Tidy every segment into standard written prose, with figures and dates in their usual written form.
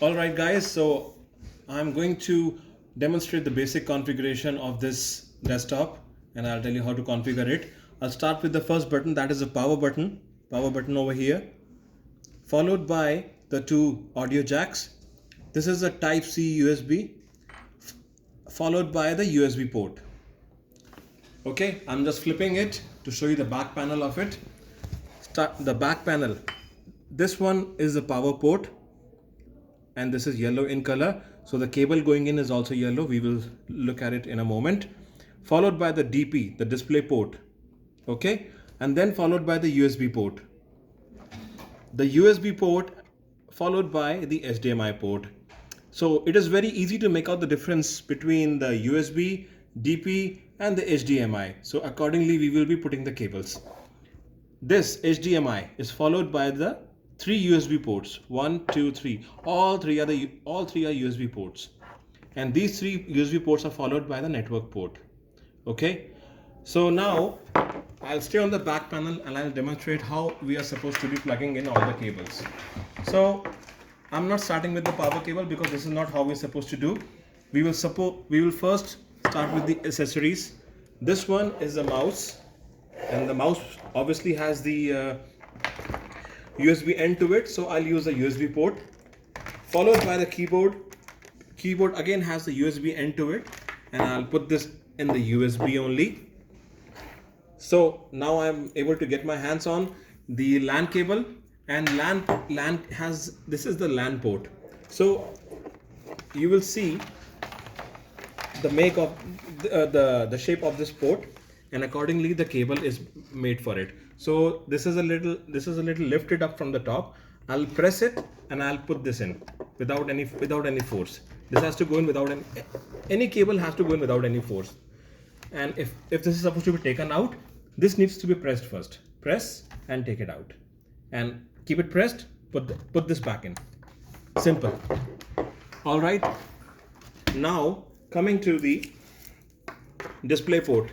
Alright guys, so I'm going to demonstrate the basic configuration of this desktop and I'll tell you how to configure it. I'll start with the first button, that is the power button over here, followed by the two audio jacks. This is a type C USB, followed by the USB port. Okay, I'm just flipping it to show you the back panel of it. Start the back panel. This one is the power port and this is yellow in color, so the cable going in is also yellow. We will look at it in a moment. Followed by the DP, the display port, okay, and then followed by the USB port, the USB port followed by the HDMI port. So it is very easy to make out the difference between the USB, DP and the HDMI. So accordingly we will be putting the cables. This HDMI is followed by the three USB ports, 1, 2, 3. All three are USB ports, and these three USB ports are followed by the network port. Okay, so now I'll stay on the back panel and I'll demonstrate how we are supposed to be plugging in all the cables. So I'm not starting with the power cable because this is not how we're supposed to do. We will first start with the accessories. This one is the mouse, and the mouse obviously has the USB end to it, so I'll use the USB port, followed by the keyboard. Keyboard again has the USB end to it, and I'll put this in the USB only. So now I'm able to get my hands on the LAN cable, and LAN has, this is the LAN port. So you will see the make of the shape of this port, and accordingly the cable is made for it. So this is a little lifted up from the top. I'll press it and I'll put this in without any force. This has to go in without any cable has to go in without any force. And if this is supposed to be taken out, this needs to be pressed first. Press and take it out, and keep it pressed. Put this back in. Simple. All right. Now coming to the display port.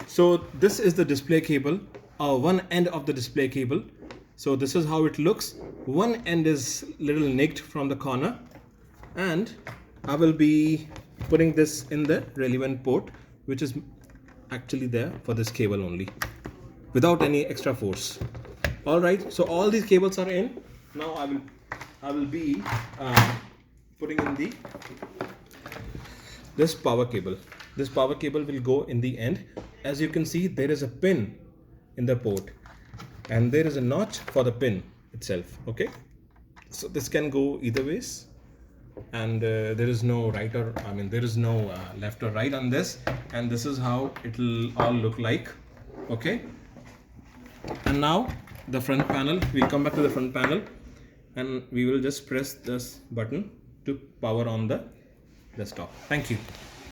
So this is the display cable, one end of the display cable. So this is how it looks. One end is little nicked from the corner, and I will be putting this in the relevant port, which is actually there for this cable only, without any extra force. All right, so all these cables are in. Now I will be putting in this power cable. This power cable will go in the end. As you can see, there is a pin in the port, and there is a notch for the pin itself. Okay, so this can go either ways, and there is no left or right on this, and this is how it will all look like. Okay, and now the front panel, we'll come back to the front panel, and we will just press this button to power on the desktop. Thank you.